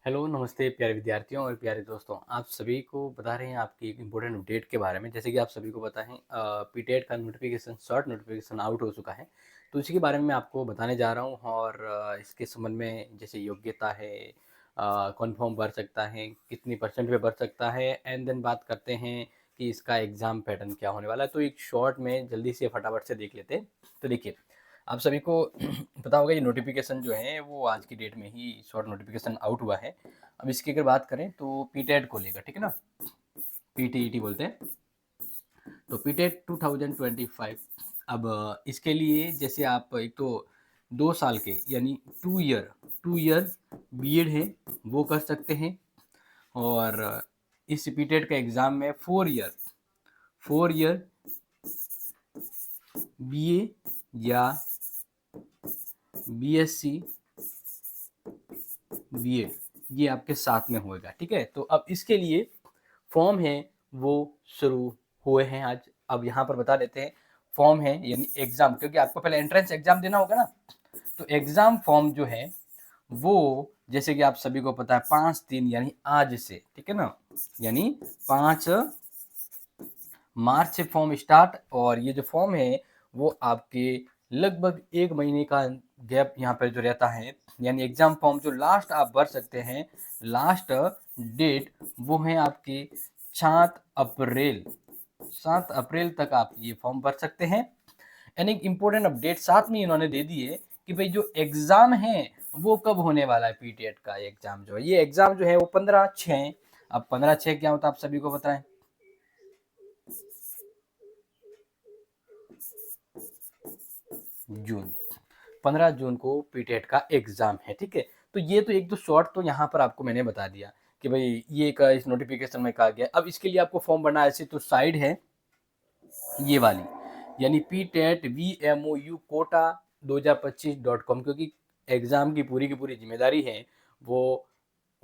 Hello, नमस्ते प्यारे विद्यार्थियों और प्यारे दोस्तों। आप सभी को बता रहे हैं आपकी एक इम्पोर्टेंट अपडेट के बारे में। जैसे कि आप सभी को पता है पीटेट का नोटिफिकेशन शॉर्ट नोटिफिकेशन आउट हो चुका है। तो इसी के बारे में मैं आपको बताने जा रहा हूँ और इसके संबंध में जैसे योग्यता है, कौन फॉर्म भर सकता है, कितनी परसेंट पे भर सकता है, एंड देन बात करते हैं कि इसका एग्ज़ाम पैटर्न क्या होने वाला है। तो एक शॉर्ट में जल्दी से फटाफट से देख लेते हैं। तो देखिए, आप सभी को पता होगा ये नोटिफिकेशन जो है वो आज की डेट में ही शॉर्ट नोटिफिकेशन आउट हुआ है। अब इसकी अगर बात करें तो पीटेट को लेकर, ठीक है ना, पीटीईटी बोलते हैं। तो पीटेट 2025। अब इसके लिए जैसे आप एक तो 2 साल के यानी 2 ईयर बीएड है वो कर सकते हैं। और इस पीटेट का एग्ज़ाम में 4 ईयर बीए या बीएससी बीएड ये आपके साथ में होएगा, ठीक है। तो अब इसके लिए फॉर्म है वो शुरू हुए हैं आज। अब यहाँ पर बता देते हैं फॉर्म है यानी एग्जाम, क्योंकि आपको पहले एंट्रेंस एग्जाम देना होगा ना। तो एग्जाम फॉर्म जो है वो जैसे कि आप सभी को पता है 5/3 यानी आज से, ठीक है ना, यानी 5 मार्च से फॉर्म स्टार्ट। और ये जो फॉर्म है वो आपके लगभग 1 महीने का गैप यहाँ पर जो रहता है, यानी एग्जाम फॉर्म जो लास्ट आप भर सकते हैं, लास्ट डेट वो है आपकी 7 अप्रैल। 7 अप्रैल तक आप ये फॉर्म भर सकते हैं। एंड एक इम्पोर्टेंट अपडेट साथ में इन्होंने दे दी है कि भाई जो एग्जाम है वो कब होने वाला है। पीटीएट का एग्जाम जो है, ये एग्जाम जो है वो 15/6। अब 15/6 क्या होता है आप सभी को पता है। जून, 15 जून को पीटेट का एग्जाम है, ठीक है। तो ये तो एक दो शॉर्ट तो यहाँ पर आपको मैंने बता दिया कि भाई ये का इस नोटिफिकेशन में कहा गया। अब इसके लिए आपको फॉर्म भरना ऐसे तो साइड है ये वाली, यानी PTET VMOU कोटा2025.com, क्योंकि एग्जाम की पूरी जिम्मेदारी है वो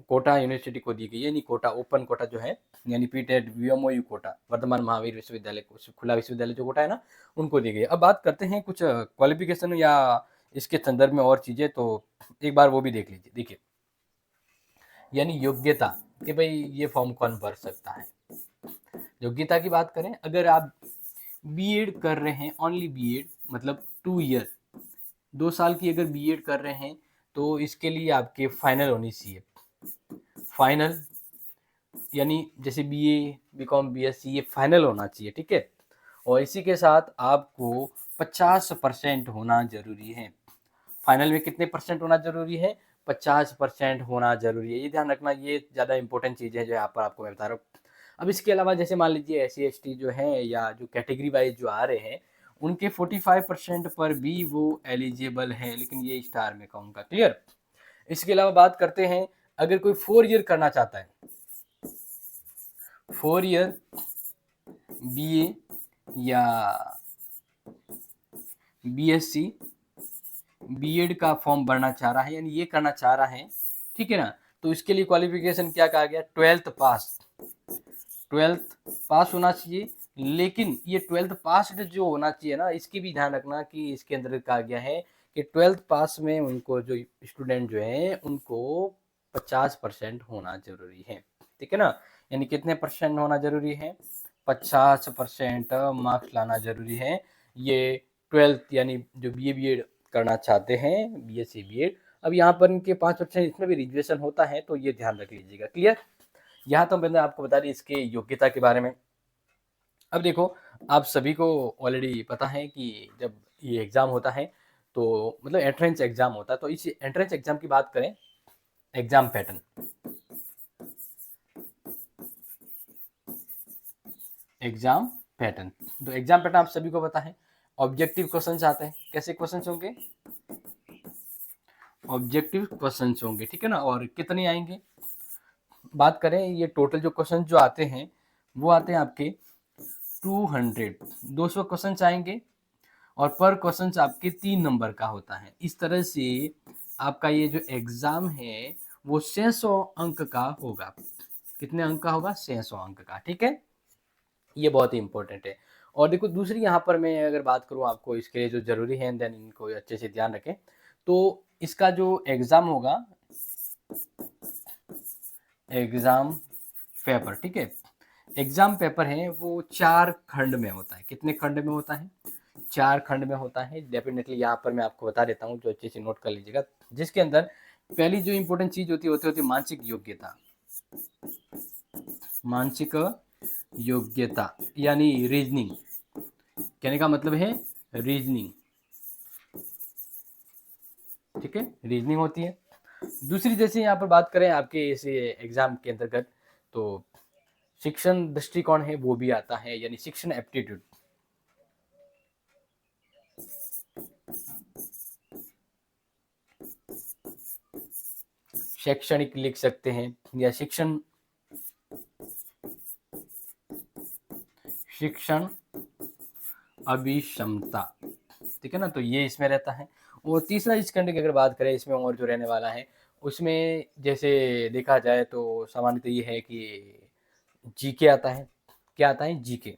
कोटा यूनिवर्सिटी को दी गई है, यानी कोटा ओपन कोटा जो है, यानी पीटेट वीएमओयू कोटा वर्धमान महावीर विश्वविद्यालय खुला विश्वविद्यालय जो कोटा है ना, उनको दी गई है। अब बात करते हैं कुछ क्वालिफिकेशन या इसके संदर्भ में और चीजें, तो एक बार वो भी देख लीजिए। देखिए, यानी योग्यता कि भाई ये फॉर्म कौन भर सकता है। योग्यता की बात करें, अगर आप बीएड कर रहे हैं, ओनली बीएड मतलब 2 ईयर, 2 साल की अगर बीएड कर रहे हैं तो इसके लिए आपके फाइनल होनी चाहिए। फाइनल यानी जैसे बीए, बीकॉम, बीएससी ये फाइनल होना चाहिए, ठीक है। और इसी के साथ आपको 50% होना जरूरी है। फाइनल में कितने परसेंट होना जरूरी है? 50% होना जरूरी है। ये ध्यान रखना, ये ज़्यादा इंपॉर्टेंट चीज़ है जो यहाँ पर आपको मैं बता रहा हूँ। अब इसके अलावा जैसे मान लीजिए SC ST जो है या जो कैटेगरी वाइज जो आ रहे हैं, उनके 45% पर भी वो एलिजिबल है, लेकिन ये स्टार में कहूँगा। क्लियर? इसके अलावा बात करते हैं, अगर कोई 4 ईयर करना चाहता है, 4 ईयर बीए या बीएससी बीएड का फॉर्म भरना चाह रहा है, यानी ये करना चाह रहा है, ठीक है ना। तो इसके लिए क्वालिफिकेशन क्या कहा गया? 12th पास होना चाहिए। लेकिन ये 12th पास जो होना चाहिए ना, इसकी भी ध्यान रखना कि इसके अंदर कहा गया है कि 12th पास में उनको जो स्टूडेंट जो है उनको 50% होना जरूरी है, ठीक है ना। यानी कितने परसेंट होना जरूरी है? 50% मार्क्स लाना जरूरी है। ये 12th यानी जो बीए बीएड करना चाहते हैं, बीएससी बीएड। अब यहाँ पर इनके 5% इसमें भी रिजर्वेशन होता है, तो ये ध्यान रख लीजिएगा। क्लियर? यहाँ तो मैंने आपको बता दी इसके योग्यता के बारे में। अब देखो, आप सभी को ऑलरेडी पता है कि जब ये एग्जाम होता है तो मतलब एंट्रेंस एग्जाम होता है, तो इस एंट्रेंस एग्जाम की बात करें, एग्जाम पैटर्न, एग्जाम पैटर्न, तो एग्जाम पैटर्न आप सभी को पता है। ऑब्जेक्टिव क्वेश्चंस आते हैं। कैसे क्वेश्चंस होंगे? ऑब्जेक्टिव क्वेश्चंस होंगे, ठीक है ना। और कितने आएंगे? बात करें ये टोटल जो क्वेश्चन जो आते हैं वो आते हैं आपके 200 क्वेश्चन आएंगे। और पर क्वेश्चन आपके 3 नंबर का होता है। इस तरह से आपका ये जो एग्जाम है वो 600 अंक का होगा। कितने अंक का होगा? 600 अंक का, ठीक है। ये बहुत ही इंपॉर्टेंट है। और देखो दूसरी यहाँ पर मैं अगर बात करूँ आपको इसके लिए जो जरूरी है, देन इनको अच्छे से ध्यान रखें। तो इसका जो एग्जाम होगा एग्जाम पेपर, ठीक है। एग्जाम पेपर है वो 4 खंड में होता है। कितने खंड में होता है? 4 खंड में होता है। डेफिनेटली यहाँ पर मैं आपको बता देता हूँ, जो अच्छे से नोट कर लीजिएगा। जिसके अंदर पहली जो इंपॉर्टेंट चीज होती है मानसिक योग्यता। मानसिक योग्यता यानी रीजनिंग। कहने का मतलब है रीजनिंग, ठीक है, रीजनिंग होती है। दूसरी, जैसे यहाँ पर बात करें आपके इस एग्जाम के अंतर्गत, तो शिक्षण दृष्टिकोण है वो भी आता है, यानी शिक्षण एप्टीट्यूड। शैक्षणिक लिख सकते हैं, या शिक्षण अभिक्षमता, ठीक है ना, तो ये इसमें रहता है। और तीसरा इस खंड की अगर बात करें, इसमें और जो रहने वाला है उसमें जैसे देखा जाए तो सामान्यतः ये है कि जीके आता है। क्या आता है? जीके।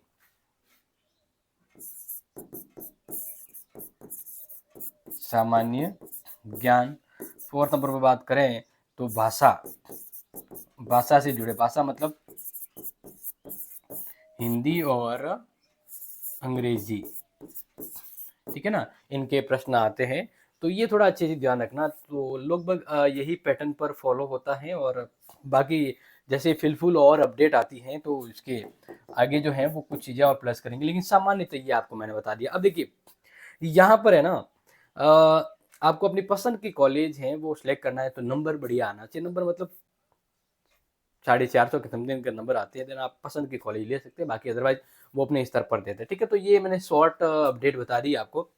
सामान्य ज्ञान। फोर्थ नंबर पर बात करें तो भाषा। भाषा से जुड़े, भाषा मतलब हिंदी और अंग्रेजी, ठीक है ना, इनके प्रश्न आते हैं। तो ये थोड़ा अच्छे से ध्यान रखना। तो लगभग यही पैटर्न पर फॉलो होता है। और बाकी जैसे फिलफुल और अपडेट आती हैं तो इसके आगे जो है वो कुछ चीज़ें और प्लस करेंगे, लेकिन सामान्यतः ये आपको मैंने बता दिया। अब देखिए यहाँ पर है ना, आपको अपनी पसंद की कॉलेज है वो सिलेक्ट करना है, तो नंबर बढ़िया आना चाहिए। नंबर मतलब 450 के समथिंग के नंबर आते हैं, देन आप पसंद की कॉलेज ले सकते हैं। बाकी अदरवाइज वो अपने स्तर पर देते हैं, ठीक है। तो ये मैंने शॉर्ट अपडेट बता दी आपको।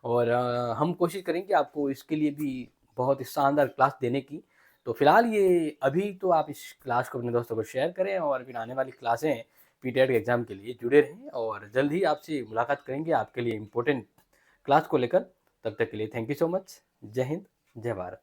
और हम कोशिश करेंगे आपको इसके लिए भी बहुत ही शानदार क्लास देने की। तो फिलहाल ये अभी तो आप इस क्लास को अपने दोस्तों को शेयर करें, और फिर आने वाली क्लासें पीटेट के एग्ज़ाम के लिए जुड़े रहें, और जल्द ही आपसे मुलाकात करेंगे आपके लिए इम्पोर्टेंट क्लास को लेकर। तब तक के लिए थैंक यू सो मच। जय हिंद, जय भारत।